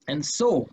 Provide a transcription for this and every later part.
And so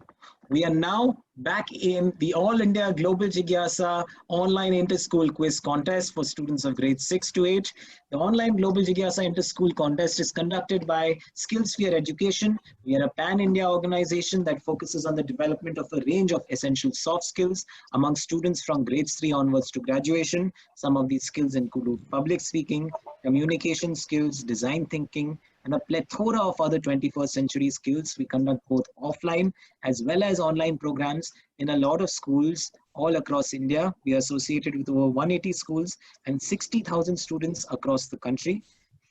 we are now back in the All India Global Jigyasa online inter-school quiz contest for students of grades 6 to 8. The online Global Jigyasa inter-school contest is conducted by SkillSphere Education. We are a pan-India organization that focuses on the development of a range of essential soft skills among students from grades 3 onwards to graduation. Some of these skills include public speaking, communication skills, design thinking, and a plethora of other 21st century skills. We conduct both offline as well as online programs in a lot of schools all across India. We are associated with over 180 schools and 60,000 students across the country.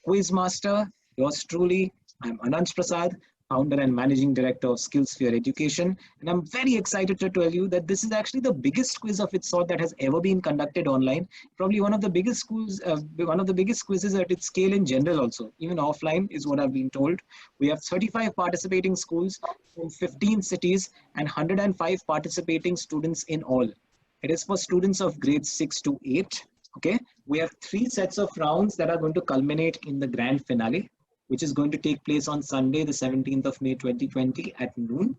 Quizmaster, yours truly, I'm Anant Prasad, founder and managing director of SkillSphere Education. And I'm very excited to tell you that this is actually the biggest quiz of its sort that has ever been conducted online. Probably one of the biggest schools, one of the biggest quizzes at its scale in general also. Even offline is what I've been told. We have 35 participating schools from 15 cities and 105 participating students in all. It is for students of grades 6 to 8. Okay, we have three sets of rounds that are going to culminate in the grand finale, which is going to take place on Sunday, the 17th of May 2020 at noon.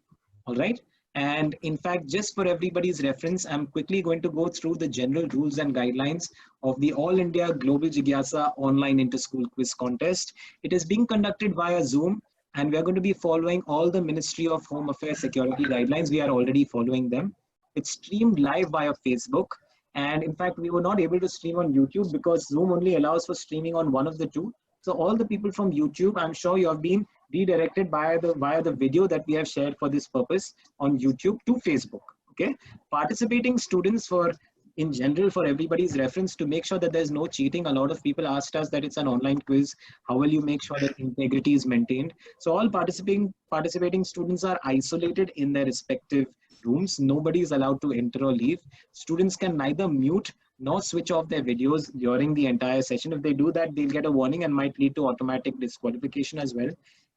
All right. And in fact, just for everybody's reference, I'm quickly going to go through the general rules and guidelines of the All India Global Jigyasa online inter-school quiz contest. It is being conducted via Zoom, and we are going to be following all the Ministry of Home Affairs security guidelines. We are already following them. It's streamed live via Facebook. And in fact, we were not able to stream on YouTube because Zoom only allows for streaming on one of the two. So all the people from YouTube, I'm sure you have been redirected via the video that we have shared for this purpose on YouTube to Facebook. Okay, participating students for in general for everybody's reference to make sure that there's no cheating. A lot of people asked us that it's an online quiz. How will you make sure that integrity is maintained? So all participating students are isolated in their respective rooms. Nobody is allowed to enter or leave. Students can neither mute nor switch off their videos during the entire session. If they do that, they'll get a warning and might lead to automatic disqualification as well.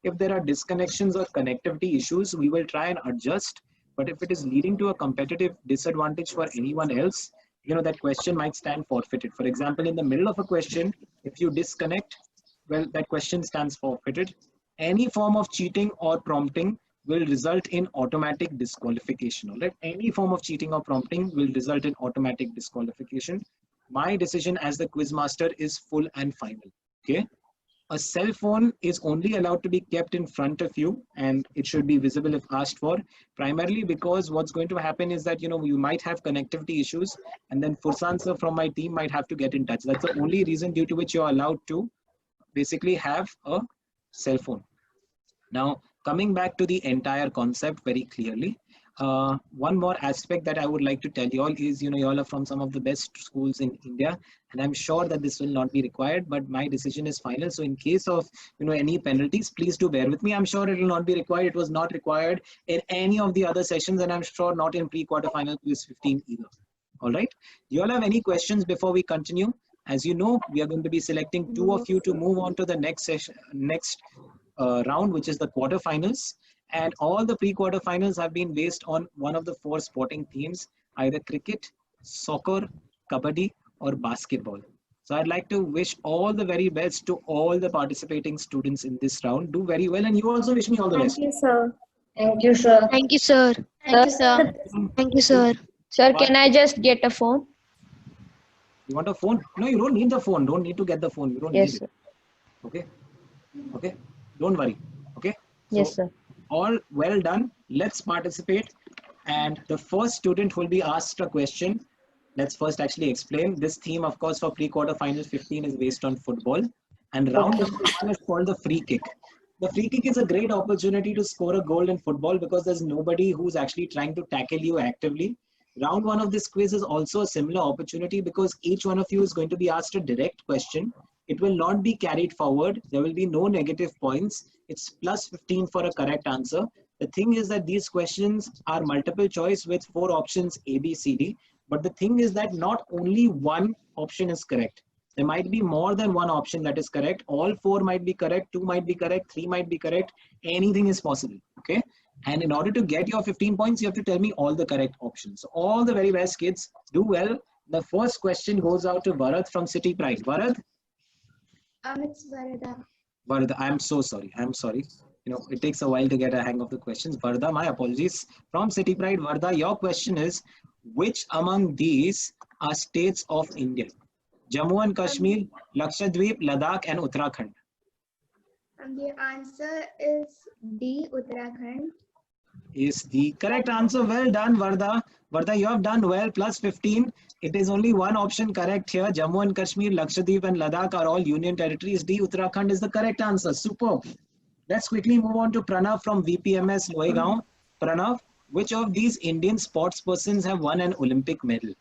If there are disconnections or connectivity issues, we will try and adjust. But if it is leading to a competitive disadvantage for anyone else, that question might stand forfeited. For example, in the middle of a question, if you disconnect, well, that question stands forfeited. Any form of cheating or prompting will result in automatic disqualification. All right, any form of cheating or prompting will result in automatic disqualification. My decision as the quiz master is full and final. Okay, a cell phone is only allowed to be kept in front of you, and it should be visible if asked for, primarily because what's going to happen is that you might have connectivity issues, and then Fursan sir from my team might have to get in touch. That's the only reason due to which you're allowed to basically have a cell phone. Now, coming back to the entire concept very clearly, one more aspect that I would like to tell you all is, you all are from some of the best schools in India, and I'm sure that this will not be required, but my decision is final. So in case of, any penalties, please do bear with me. I'm sure it will not be required. It was not required in any of the other sessions, and I'm sure not in pre-quarterfinal quiz 15 either. All right. You all have any questions before we continue? As you know, we are going to be selecting two of you to move on to the next session, next round, which is the quarterfinals. And all the pre-quarterfinals have been based on one of the four sporting teams, either cricket, soccer, kabaddi, or basketball. So I'd like to wish all the very best to all the participating students in this round. Do very well, and you also wish me all the Thank best. you, sir. Thank you, sir. Thank you, sir. Thank Sir, you, sir. Thank you, sir. Sir, can I just get a phone? You want a phone? No, you don't need the phone. Don't need to get the phone. You don't Yes, need it. sir. Okay. Okay. Don't worry. Okay. Yes, So sir. all well done. Let's participate. And the first student will be asked a question. Let's first actually explain. This theme, of course, for pre-quarter final 15 is based on football. And round Okay. number one is called the free kick. The free kick is a great opportunity to score a goal in football because there's nobody who's actually trying to tackle you actively. Round one of this quiz is also a similar opportunity because each one of you is going to be asked a direct question. It will not be carried forward. There will be no negative points. It's plus 15 for a correct answer. The thing is that these questions are multiple choice with four options A, B, C, D. But the thing is that not only one option is correct. There might be more than one option that is correct. All four might be correct, two might be correct, three might be correct. Anything is possible. Okay. And in order to get your 15 points, you have to tell me all the correct options. So all the very best kids, do well. The first question goes out to Bharat from City Pride. Bharat? it's Varada. Bharat, I'm so sorry. I'm sorry. it takes a while to get a hang of the questions. Varda, my apologies. From City Pride, Varda, your question is, which among these are states of India? Jammu and Kashmir, Lakshadweep, Ladakh, and Uttarakhand. And the answer is D, Uttarakhand. Is the correct answer. Well done, Varda. Varda, you have done well, plus 15. It is only one option correct here. Jammu and Kashmir, Lakshadweep, and Ladakh are all union territories. D, Uttarakhand is the correct answer. Superb. Let's quickly move on to Pranav from VPMS Loegaon. Pranav, which of these Indian sports persons have won an Olympic medal?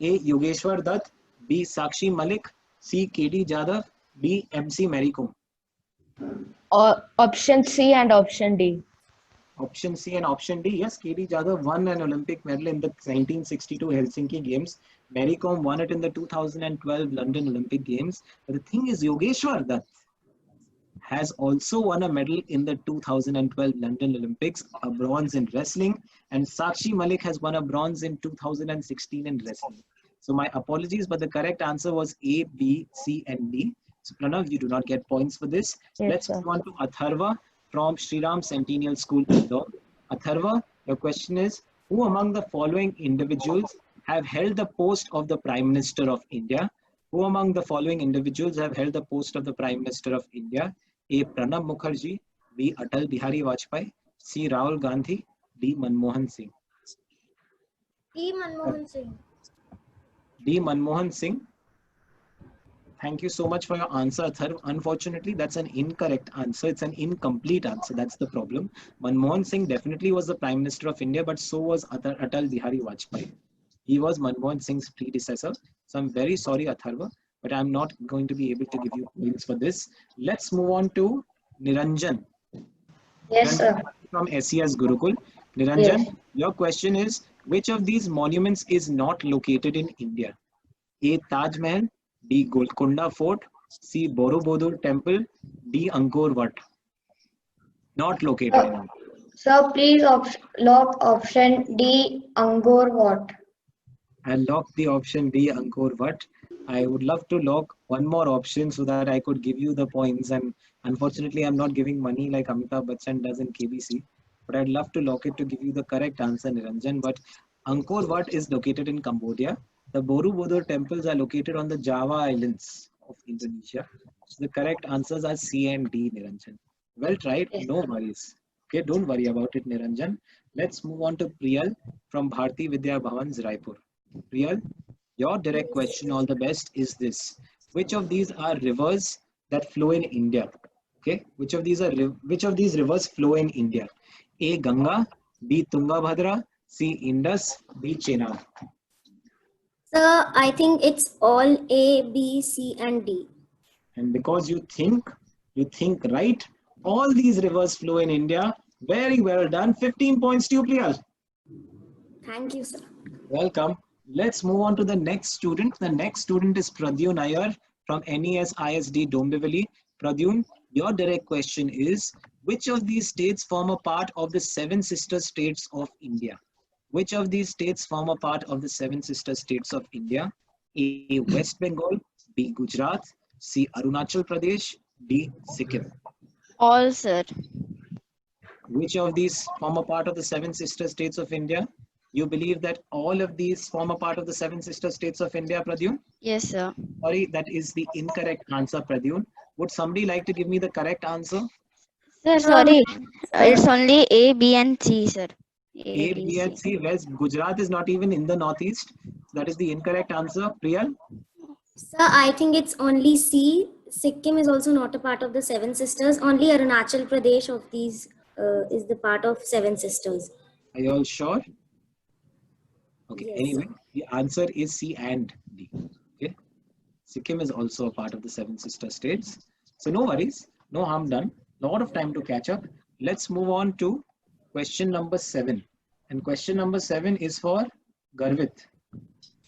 A. Yogeshwar Dutt, B. Sakshi Malik, C. KD Jadhav, D. MC Mary Kom. Option C and option D. Option C and option D. Yes, KD Jadhav won an Olympic medal in the 1962 Helsinki Games. Mary Kom won it in the 2012 London Olympic Games. But the thing is, Yogeshwar Dutt has also won a medal in the 2012 London Olympics, a bronze in wrestling, and Sakshi Malik has won a bronze in 2016 in wrestling. So my apologies, but the correct answer was A, B, C, and D. So Pranav, you do not get points for this. Yes, Let's sir. move on to Atharva from Shriram Centennial School, Indore. Atharva, your question is, who among the following individuals have held the post of the Prime Minister of India? Who among the following individuals have held the post of the Prime Minister of India? A. Pranab Mukherjee, B. Atal Bihari Vajpayee, C. Rahul Gandhi, D. Manmohan Singh. E, Manmohan Singh. D. Manmohan Singh. Thank you so much for your answer, Atharv. Unfortunately, that's an incorrect answer. It's an incomplete answer. That's the problem. Manmohan Singh definitely was the Prime Minister of India, but so was Atal Bihari Vajpayee. He was Manmohan Singh's predecessor. So I'm very sorry, Atharva, but I'm not going to be able to give you points for this. Let's move on to Niranjan. Yes, sir. From SES Gurukul. Niranjan, Yes. your question is, which of these monuments is not located in India? A. Taj Mahal, B. Golconda Fort, C. Borobudur Temple, D. Angkor Wat. Not located in India. So please lock option D, Angkor Wat. And lock the option D, Angkor Wat. I would love to lock one more option so that I could give you the points. And unfortunately, I'm not giving money like Amitabh Bachchan does in KBC. But I'd love to lock it to give you the correct answer, Niranjan. But Angkor Wat is located in Cambodia. The Borobudur temples are located on the Java Islands of Indonesia. So the correct answers are C and D, Niranjan. Well tried, no worries. Okay, don't worry about it, Niranjan. Let's move on to Priyal from Bharti Vidya Bhavan, Raipur. Priyal, your direct question, all the best, is this. Which of these are rivers that flow in India? Okay, which of these rivers flow in India? A. Ganga, B. Tungabhadra, C. Indus, D. Chenab. Sir, I think it's all A, B, C, and D. And because you think right, all these rivers flow in India. Very well done. 15 points to you, Priyal. Thank you, sir. Welcome. Let's move on to the next student. The next student is Pradyun Iyer from NES ISD Dombivli. Pradyun, your direct question is, which of these states form a part of the seven sister states of India? Which of these states form a part of the seven sister states of India? A. West Bengal, B. Gujarat, C. Arunachal Pradesh, D. Sikkim. All, sir. Which of these form a part of the seven sister states of India? You believe that all of these form a part of the seven sister states of India, Pradyun? Yes, sir. Sorry, that is the incorrect answer, Pradyun. Would somebody like to give me the correct answer? Sir, sorry. It's only A, B, and C, sir. A, B, and C. West Gujarat is not even in the northeast. That is the incorrect answer. Priyal? Sir, I think it's only C. Sikkim is also not a part of the Seven Sisters. Only Arunachal Pradesh of these is the part of Seven Sisters. Are you all sure? Okay, Yes, anyway, the answer is C and D. Okay, Sikkim is also a part of the seven sister states. So no worries, no harm done. Lot of time to catch up. Let's move on to question number 7. And question number 7 is for Garvit.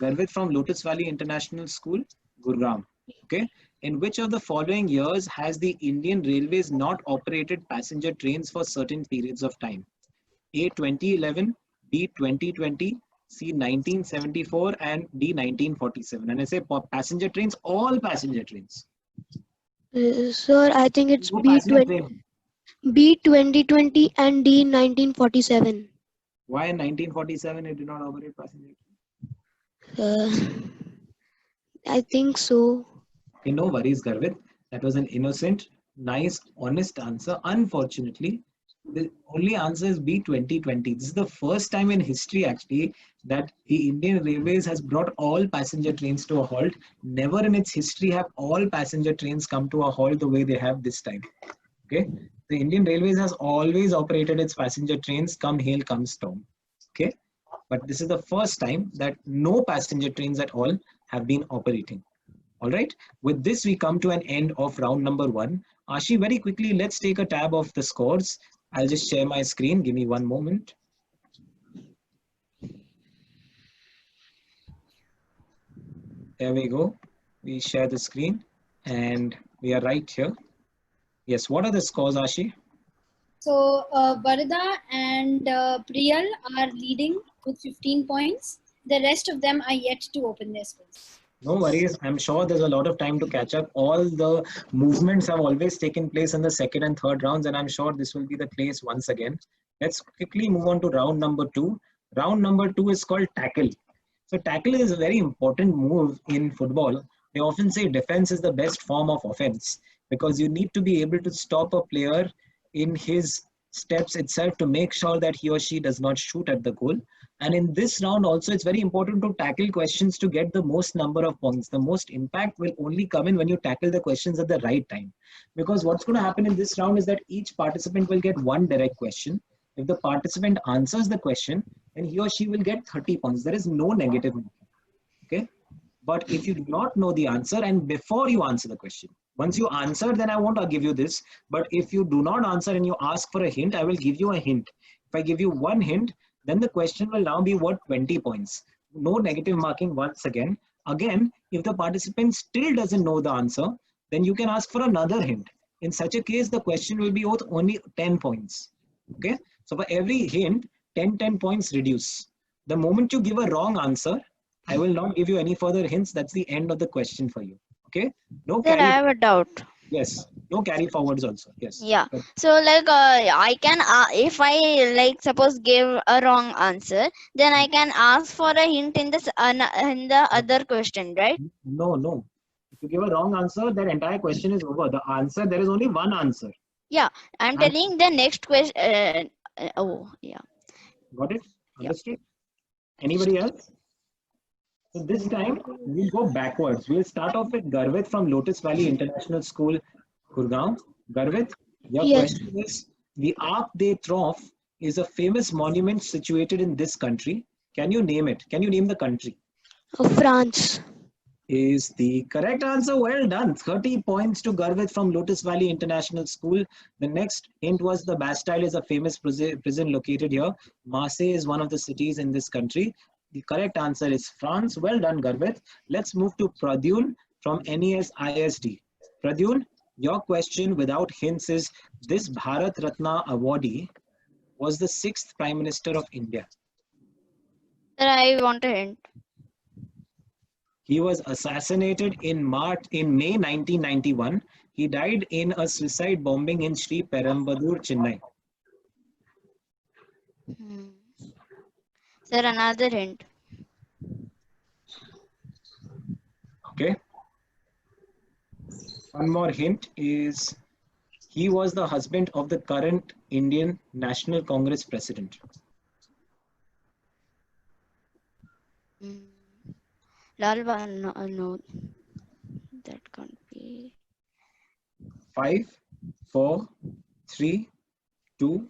Garvit from Lotus Valley International School, Gurgaon. Okay, in which of the following years has the Indian Railways not operated passenger trains for certain periods of time? A. 2011, B. 2020, C. 1974, and D. 1947. And I say passenger trains, all passenger trains. Sir, I think it's No B20. passenger train. B 2020 and D 1947. Why in 1947 it did not operate passenger? I think so. Okay, no worries, Garvit. That was an innocent, nice, honest answer. Unfortunately, the only answer is B 2020. This is the first time in history, actually, that the Indian Railways has brought all passenger trains to a halt. Never in its history have all passenger trains come to a halt the way they have this time. Okay, the Indian Railways has always operated its passenger trains come hail, come storm. Okay, but this is the first time that no passenger trains at all have been operating. All right, with this, we come to an end of round number 1. Ashi, very quickly, let's take a tab of the scores. I'll just share my screen. Give me one moment. There we go. We share the screen and we are right here. Yes, what are the scores, Ashi? So Varda and Priyal are leading with 15 points. The rest of them are yet to open their scores. No worries. I'm sure there's a lot of time to catch up. All the movements have always taken place in the second and third rounds, and I'm sure this will be the case once again. Let's quickly move on to round number 2. Round number 2 is called tackle. So tackle is a very important move in football. They often say defense is the best form of offense because you need to be able to stop a player in his steps itself to make sure that he or she does not shoot at the goal. And in this round also, it's very important to tackle questions to get the most number of points. The most impact will only come in when you tackle the questions at the right time. Because what's going to happen in this round is that each participant will get one direct question. If the participant answers the question, then he or she will get 30 points. There is no negative marking. Okay? But if you do not know the answer and before you answer the question, once you answer, then I won't give you this. But if you do not answer and you ask for a hint, I will give you a hint. If I give you one hint, then the question will now be worth 20 points. No negative marking once again. Again, if the participant still doesn't know the answer, then you can ask for another hint. In such a case, the question will be worth only 10 points. Okay? So for every hint, 10 points reduce. The moment you give a wrong answer, I will not give you any further hints. That's the end of the question for you. Okay? No Sir, I carry. have a doubt. Yes. No carry forwards also. Yes. Yeah. So like I can if I like suppose give a wrong answer, then I can ask for a hint in this in the other question, right? No, no. If you give a wrong answer, that entire question is over. The answer, there is only one answer. Yeah, I'm And- telling the next question. Oh, yeah. Got it? Yeah. Understood? Anybody else? So this time, we'll go backwards. We'll start off with Garvit from Lotus Valley International School, Gurgaon. Garvit, your Yes. question is, the Arc de Triomphe is a famous monument situated in this country. Can you name it? Can you name the country? France. Is the correct answer. Well done. 30 points to Garvit from Lotus Valley International School. The next hint was the Bastille is a famous prison located here. Marseille is one of the cities in this country. The correct answer is France. Well done, Garvit. Let's move to Pradyun from NES ISD. Pradyun, your question without hints is, this Bharat Ratna awardee was the 6th Prime Minister of India. Sir, I want a hint. He was assassinated in May 1991. He died in a suicide bombing in Sri Perambur, Chennai. Sir, another hint. Okay. One more hint is, he was the husband of the current Indian National Congress president. Lal Bahadur, no, that can't be. 5, 4, 3, 2,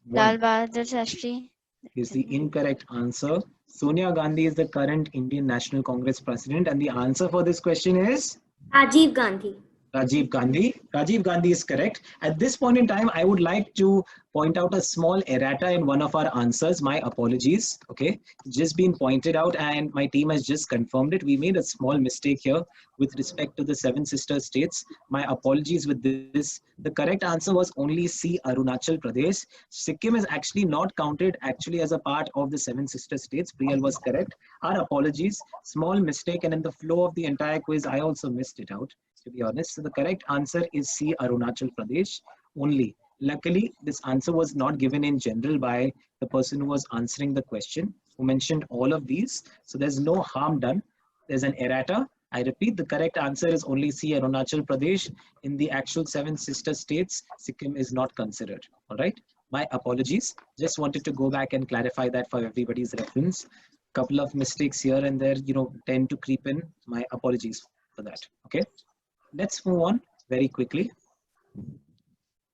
Lal 1 Bahadur Shastri. is the incorrect answer. Sonia Gandhi is the current Indian National Congress president, and the answer for this question is Rajiv Gandhi. Rajiv Gandhi. Rajiv Gandhi is correct. At this point in time, I would like to point out a small errata in one of our answers. My apologies. Okay, just been pointed out and my team has just confirmed it. We made a small mistake here with respect to the 7 sister states. My apologies with this. The correct answer was only C, Arunachal Pradesh. Sikkim is actually not counted actually as a part of the 7 sister states. Priyal was correct. Our apologies. Small mistake, and in the flow of the entire quiz, I also missed it out, to be honest. So the correct answer is C, Arunachal Pradesh only. Luckily, this answer was not given in general by the person who was answering the question, who mentioned all of these. So there's no harm done. There's an errata. I repeat, the correct answer is only C, Arunachal Pradesh. In the actual 7 sister states, Sikkim is not considered. All right. My apologies. Just wanted to go back and clarify that for everybody's reference. Couple of mistakes here and there, tend to creep in. My apologies for that. Okay. Let's move on very quickly.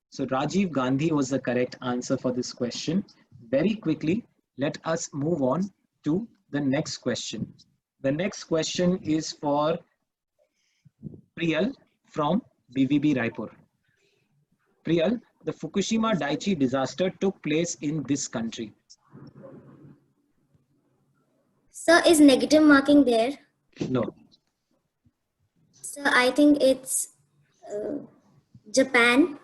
So Rajiv Gandhi was the correct answer for this question. Very quickly, let us move on to the next question. The next question is for Priyal from BVB Raipur. Priyal, the Fukushima Daiichi disaster took place in this country. Sir, is negative marking there? No. Sir, I think it's Japan.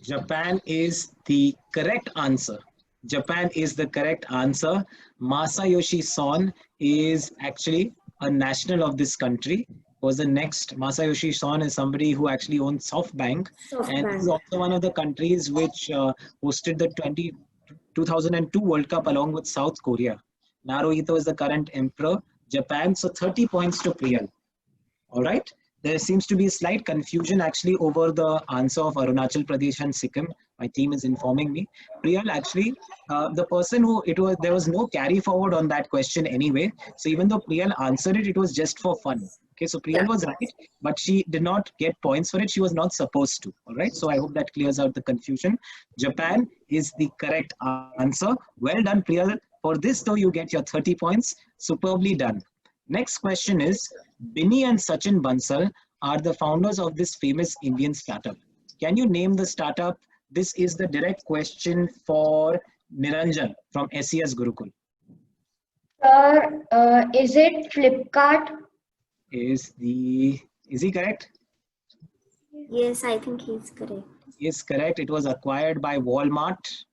Japan is the correct answer. Japan is the correct answer. Masayoshi Son is actually a national of this country. Was the next. Masayoshi Son is somebody who actually owns SoftBank. And he's also one of the countries which hosted the 2002 World Cup along with South Korea. Naruhito is the current emperor. Japan, so 30 points to Priyal. All right. There seems to be a slight confusion actually over the answer of Arunachal Pradesh and Sikkim. My team is informing me. Priyal, actually, the person who there was no carry forward on that question anyway. So even though Priyal answered it, it was just for fun. Okay, so Priyal was right, but she did not get points for it. She was not supposed to. All right, so I hope that clears out the confusion. Japan is the correct answer. Well done, Priyal. For this, though, you get your 30 points. Superbly done. Next question is, Binny and Sachin Bansal are the founders of this famous Indian startup. Can you name the startup? This is the direct question for Niranjan from SES Gurukul. Sir, is it Flipkart? Is he correct? Yes, I think he's correct. Yes, correct. It was acquired by Walmart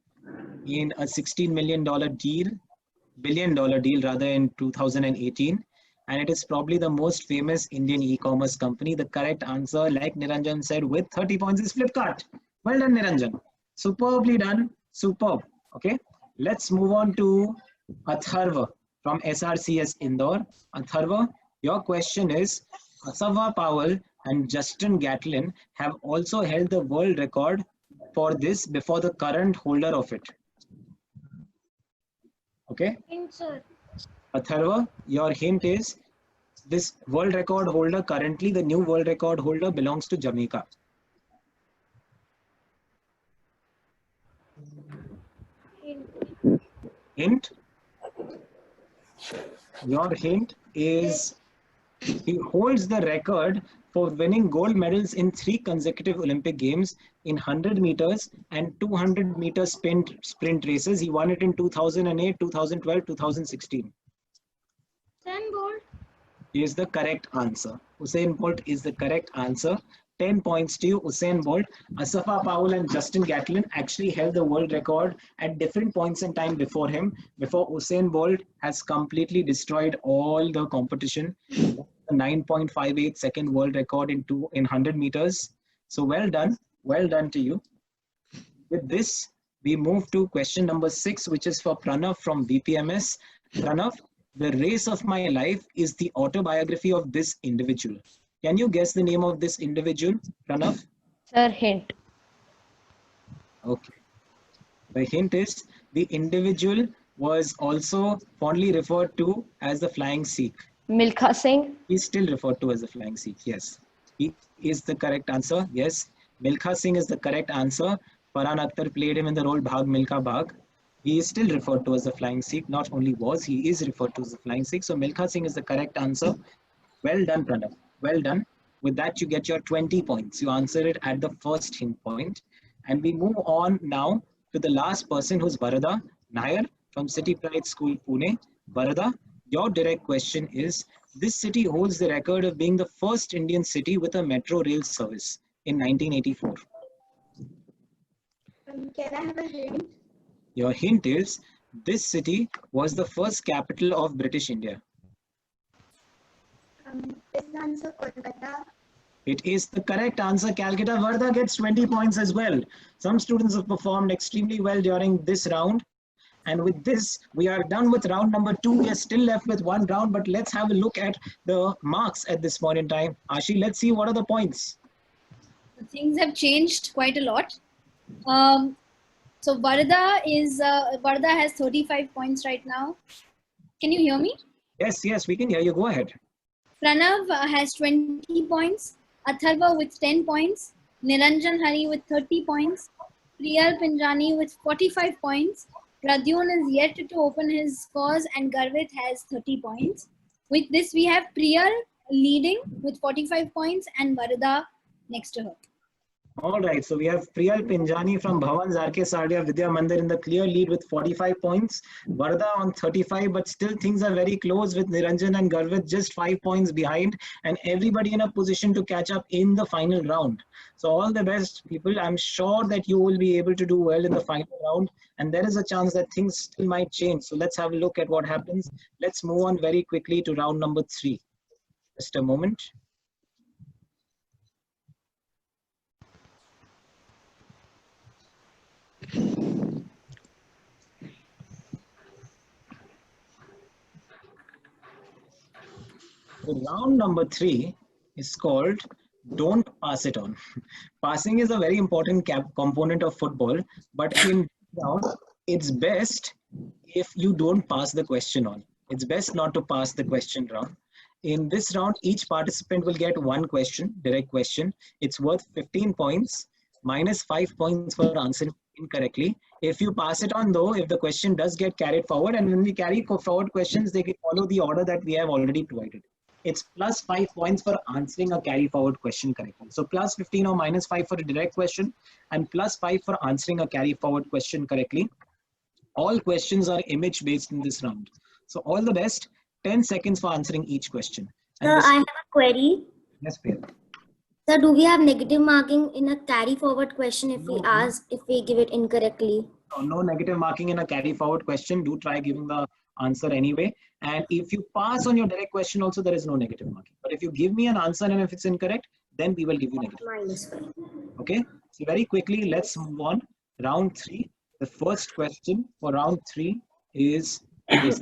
in a $16 billion deal rather in 2018. And it is probably the most famous Indian e-commerce company. The correct answer, like Niranjan said, with 30 points is Flipkart. Well done, Niranjan. Superbly done. Superb. Okay. Let's move on to Atharva from SRCS Indore. Atharva, your question is, Asava Powell and Justin Gatlin have also held the world record for this before the current holder of it. Okay. Atharva, your hint is this world record holder currently, the new world record holder belongs to Jamaica. Hint? Your hint is he holds the record for winning gold medals in 3 consecutive Olympic Games in 100 meters and 200 meter sprint races. He won it in 2008, 2012, 2016. Usain Bolt. Is the correct answer. Usain Bolt is the correct answer. 10 points to you, Usain Bolt. Asafa Powell and Justin Gatlin actually held the world record at different points in time before him, before Usain Bolt has completely destroyed all the competition. 9.58 second world record in 100 meters. So well done to you. With this, we move to question number 6, which is for Pranav from BPMS. Pranav, The Race of My Life is the autobiography of this individual. Can you guess the name of this individual, Pranav? Sir, hint. Okay. The hint is the individual was also fondly referred to as the Flying Sikh. Milkha Singh. He's still referred to as the Flying Sikh, yes. He is the correct answer, yes. Milkha Singh is the correct answer. Farhan Akhtar played him in the role Bhag Milkha Bhag. He is still referred to as the Flying Sikh. Not only was, he is referred to as the Flying Sikh. So Milkha Singh is the correct answer. Well done, Pranav. Well done. With that, you get your 20 points. You answered it at the first hint point. And we move on now to the last person, who's Varada Nair from City Pride School, Pune. Varada, your direct question is, this city holds the record of being the first Indian city with a metro rail service in 1984. Can I have a hint? Your hint is, this city was the first capital of British India. Is the answer Kolkata? It is the correct answer, Calcutta. Vardha gets 20 points as well. Some students have performed extremely well during this round. And with this, we are done with round number 2. We are still left with one round, but let's have a look at the marks at this point in time. Ashi, let's see what are the points. Things have changed quite a lot. So Varda has 35 points right now. Can you hear me? Yes, we can hear you. Go ahead. Pranav has 20 points. Atharva with 10 points. Niranjan Hari with 30 points. Priyal Pinjani with 45 points. Pradyun is yet to open his scores and Garvit has 30 points. With this, we have Priyal leading with 45 points and Varda next to her. All right, so we have Priyal Pinjani from Bhavan Zarke Sardia Vidya Mandir in the clear lead with 45 points. Varda on 35, but still things are very close with Niranjan and Garvit just 5 points behind, and everybody in a position to catch up in the final round. So all the best, people. I'm sure that you will be able to do well in the final round, and there is a chance that things still might change. So let's have a look at what happens. Let's move on very quickly to round number 3. Just a moment. So round number 3 is called Don't Pass It On. Passing is a very important component of football, but in round, it's best if you don't pass the question on. It's best not to pass the question round. In this round, each participant will get one question, direct question. It's worth 15 points, minus 5 points for answering incorrectly. If you pass it on though, if the question does get carried forward, and when we carry forward questions, they can follow the order that we have already provided. It's plus 5 points for answering a carry forward question correctly. So plus 15 or minus 5 for a direct question and plus 5 for answering a carry forward question correctly. All questions are image based in this round. So all the best. 10 seconds for answering each question. Sir, I have a query. Yes, Priya. Sir, do we have negative marking in a carry forward question if we give it incorrectly? No negative marking in a carry forward question. Do try giving the answer anyway. And if you pass on your direct question also, there is no negative marking. But if you give me an answer and if it's incorrect, then we will give you negative. Minus 5. Okay. So very quickly, let's move on. Round 3. The first question for round 3 is this.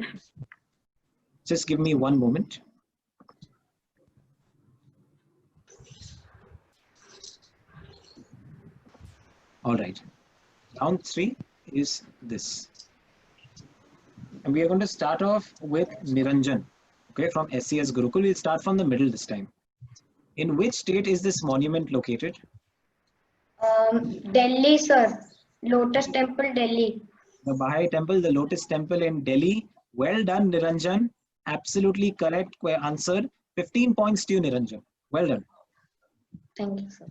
Just give me one moment. All right. Round 3 is this. And we are going to start off with Niranjan, okay, from SCS Gurukul. We'll start from the middle this time. In which state is this monument located? Delhi, sir. Lotus Temple, Delhi. The Baha'i Temple, the Lotus Temple in Delhi. Well done, Niranjan. Absolutely correct answer. 15 points to you, Niranjan. Well done. Thank you, sir.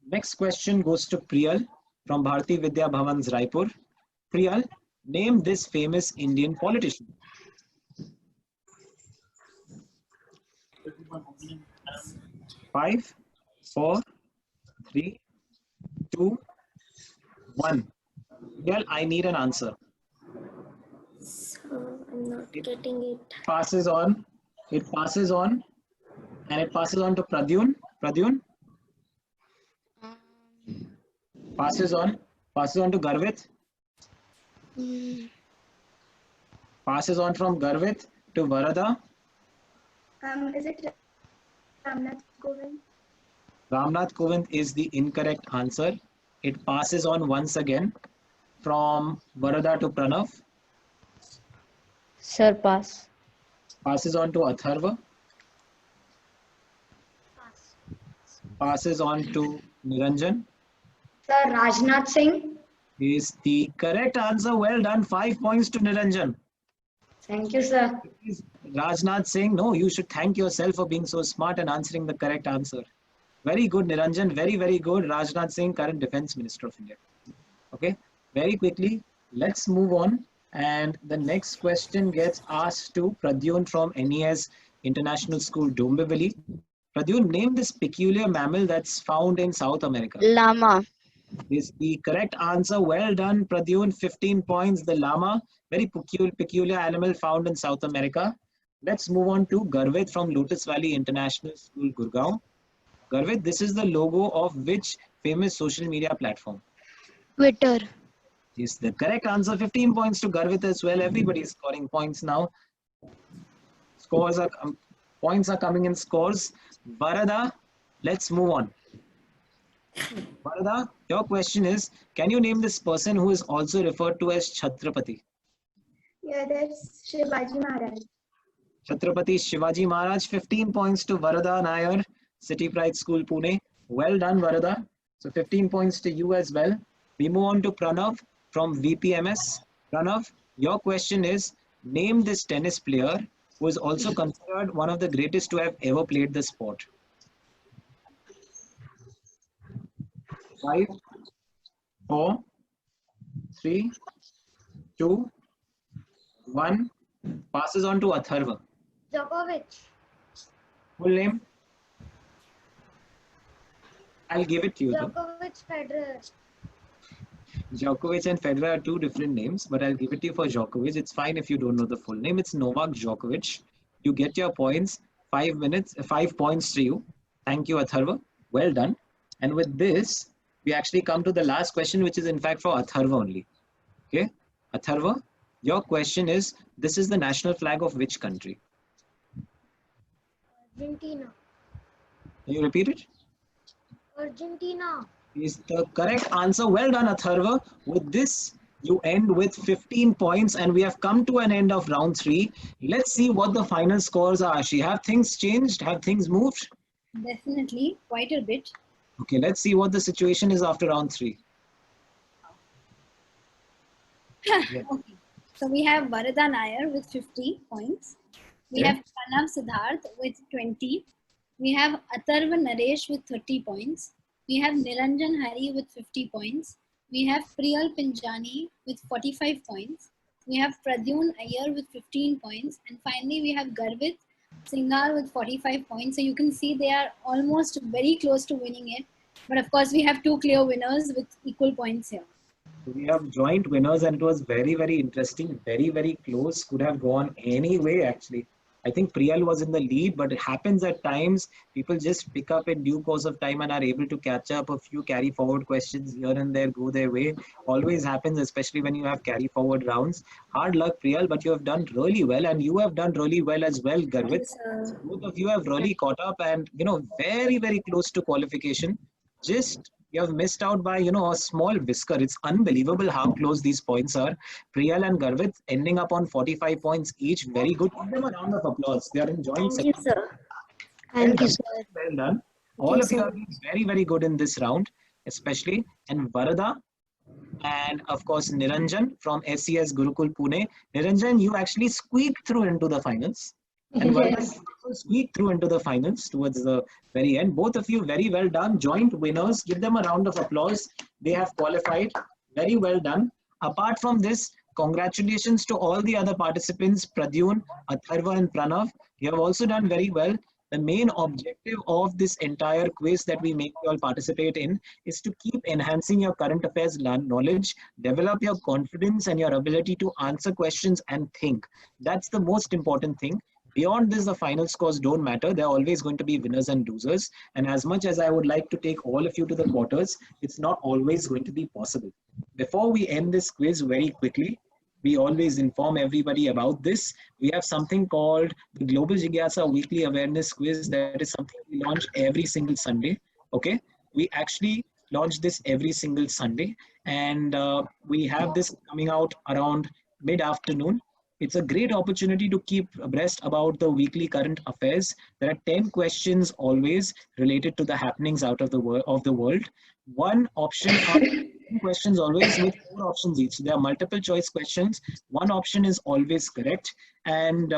Next question goes to Priyal from Bharati Vidya Bhavan's Raipur. Priyal, name this famous Indian politician. Five, 4, 3, 2, 1. Priyal, I need an answer. So I'm not getting it. Passes on. It passes on. And it passes on to Pradyun. Pradyun. Passes on. Passes on to Garvit. Passes on from Garvit to Varada. Is it Ramnath Kovind? Ramnath Kovind is the incorrect answer. It passes on once again from Varada to Pranav. Sir, pass. Passes on to Atharva. Passes on to Niranjan. Sir, Rajnath Singh. Is the correct answer. Well done. 5 points to Niranjan. Thank you, sir. Rajnath Singh, no, you should thank yourself for being so smart and answering the correct answer. Very good, Niranjan. Very, very good. Rajnath Singh, current Defense Minister of India. Okay, very quickly, let's move on. And the next question gets asked to Pradyun from NES International School, Dombivli. Pradyun, name this peculiar mammal that's found in South America. Llama. Is the correct answer. Well done, Pradyun. 15 points. The llama, very peculiar animal found in South America. Let's move on to Garvit from Lotus Valley International School, Gurgaon. Garvit, this is the logo of which famous social media platform? Twitter. Is the correct answer. 15 points to Garvit as well. Everybody is scoring points now. Points are coming in scores. Varada, let's move on. Varada, your question is, can you name this person who is also referred to as Chhatrapati? Yeah, that's Shivaji Maharaj. Chhatrapati Shivaji Maharaj. 15 points to Varada Nair, City Pride School, Pune. Well done, Varada. So 15 points to you as well. We move on to Pranav from VPMS. Pranav, your question is, name this tennis player who is also considered one of the greatest to have ever played the sport. 5, 4, 3, 2, 1. Passes on to Atharva. Djokovic. Full name? I'll give it to you. Djokovic, Federer. Djokovic and Federer are two different names, but I'll give it to you for Djokovic. It's fine if you don't know the full name. It's Novak Djokovic. You get your points. 5 points to you. Thank you, Atharva. Well done. And with this, we actually come to the last question, which is in fact for Atharva only. Okay, Atharva, your question is, this is the national flag of which country? Argentina. Can you repeat it? Argentina. Is the correct answer. Well done, Atharva. With this, you end with 15 points, and we have come to an end of round 3. Let's see what the final scores are. Ashi, have things changed? Have things moved? Definitely, quite a bit. Okay, let's see what the situation is after round 3. Yeah. Okay. So we have Varada Nair with 50 points. We Okay. have Pranav Siddharth with 20. We have Atharva Naresh with 30 points. We have Niranjan Hari with 50 points. We have Priyal Pinjani with 45 points. We have Pradyun Iyer with 15 points. And finally, we have Garvit Singhal with 45 points. So you can see they are almost very close to winning it. But of course, we have two clear winners with equal points here. We have joint winners, and it was very, very interesting. Very, very close. Could have gone any way, actually. I think Priyal was in the lead, but it happens at times. People just pick up in due course of time and are able to catch up. A few carry forward questions here and there go their way. Always happens, especially when you have carry forward rounds. Hard luck, Priyal, but you have done really well, and you have done really well as well, Garvit. Yes, Both of you have really caught up, and very, very close to qualification. Just you have missed out by a small whisker. It's unbelievable how close these points are. Priyal and Garvit ending up on 45 points each. Very good. Give them a round of applause. They are enjoying. Thank you, sir. Thank you, sir. Well done. All you, of you sir. have been very, very good in this round, especially. And Varada and of course Niranjan from SES Gurukul Pune. Niranjan, you actually squeaked through into the finals. And Varada squeaked through into the finals towards the very end. Both of you very well done. Joint winners. Give them a round of applause. They have qualified. Very well done. Apart from this, congratulations to all the other participants, Pradyun, Atharva and Pranav. You have also done very well. The main objective of this entire quiz that we make you all participate in is to keep enhancing your current affairs knowledge, develop your confidence and your ability to answer questions and think. That's the most important thing. Beyond this, the final scores don't matter. There are always going to be winners and losers. And as much as I would like to take all of you to the quarters, it's not always going to be possible. Before we end this quiz very quickly, we always inform everybody about this. We have something called the Global Jigyasa Weekly Awareness Quiz. That is something we launch every single Sunday. Okay, we actually launch this every single Sunday, and we have this coming out around mid-afternoon. It's a great opportunity to keep abreast about the weekly current affairs. There are 10 questions always related to the happenings out of the world. One option are 10 questions always with 4 options each. There are multiple choice questions. One option is always correct. And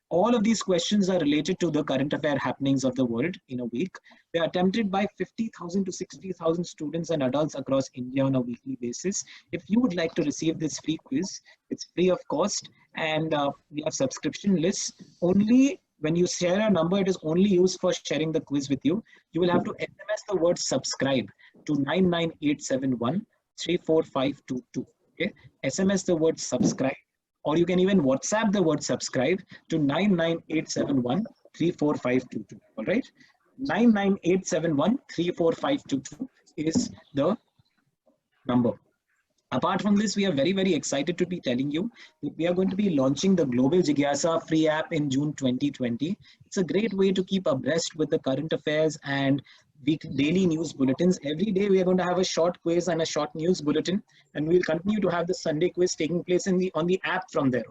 all of these questions are related to the current affair happenings of the world in a week. They are attempted by 50,000 to 60,000 students and adults across India on a weekly basis. If you would like to receive this free quiz, it's free of cost, and we have subscription lists. Only when you share a number, it is only used for sharing the quiz with you. You will have to SMS the word subscribe to 99871 34522. Okay, SMS the word subscribe, or you can even WhatsApp the word subscribe to 99871 34522. All right. 99871 is the number. Apart from this, we are very, very excited to be telling you that we are going to be launching the Global Jigyasa free app in June 2020. It's a great way to keep abreast with the current affairs and daily news bulletins. Every day we are going to have a short quiz and a short news bulletin, and we'll continue to have the Sunday quiz taking place on the app from there.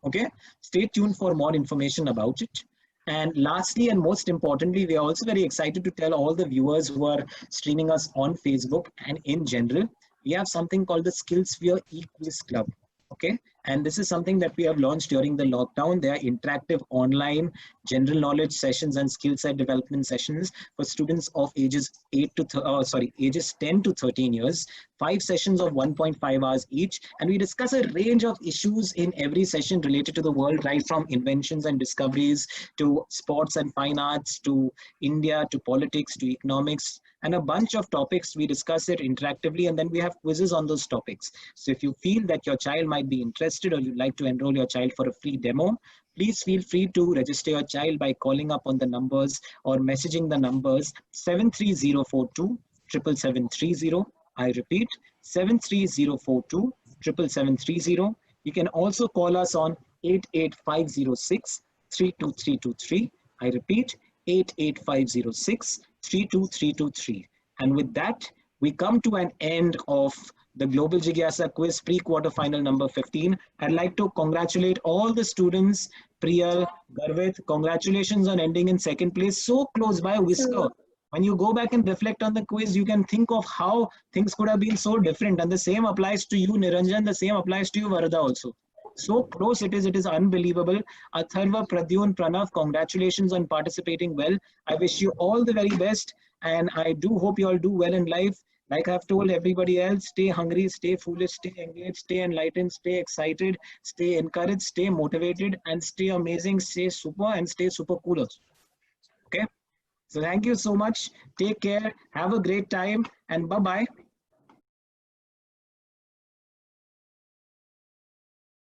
Okay, stay tuned for more information about it. And lastly, and most importantly, we are also very excited to tell all the viewers who are streaming us on Facebook and in general, we have something called the SkillSphere eQuiz Club. Okay, and this is something that we have launched during the lockdown. They are interactive online general knowledge sessions and skill set development sessions for students of ages 10 to 13 years. 5 sessions of 1.5 hours each, and we discuss a range of issues in every session related to the world, right from inventions and discoveries to sports and fine arts to India to politics to economics, and a bunch of topics. We discuss it interactively, and then we have quizzes on those topics. So if you feel that your child might be interested or you'd like to enroll your child for a free demo, please feel free to register your child by calling up on the numbers or messaging the numbers 73042 77730. I repeat, 73042 77730. You can also call us on 88506 32323. I repeat, 88506 32323. And with that, we come to an end of the Global Jigyasa Quiz pre-quarterfinal number 15. I'd like to congratulate all the students. Priyal, Garvit, congratulations on ending in second place. So close by a whisker. When you go back and reflect on the quiz, you can think of how things could have been so different. And the same applies to you, Niranjan. The same applies to you, Varada, also. So close it is unbelievable. Atharva, Pradyun, Pranav, congratulations on participating well. I wish you all the very best. And I do hope you all do well in life. Like I've told everybody else, stay hungry, stay foolish, stay engaged, stay enlightened, stay excited, stay encouraged, stay motivated, and stay amazing, stay super, and stay super cool also. Okay? So thank you so much. Take care. Have a great time. And bye-bye.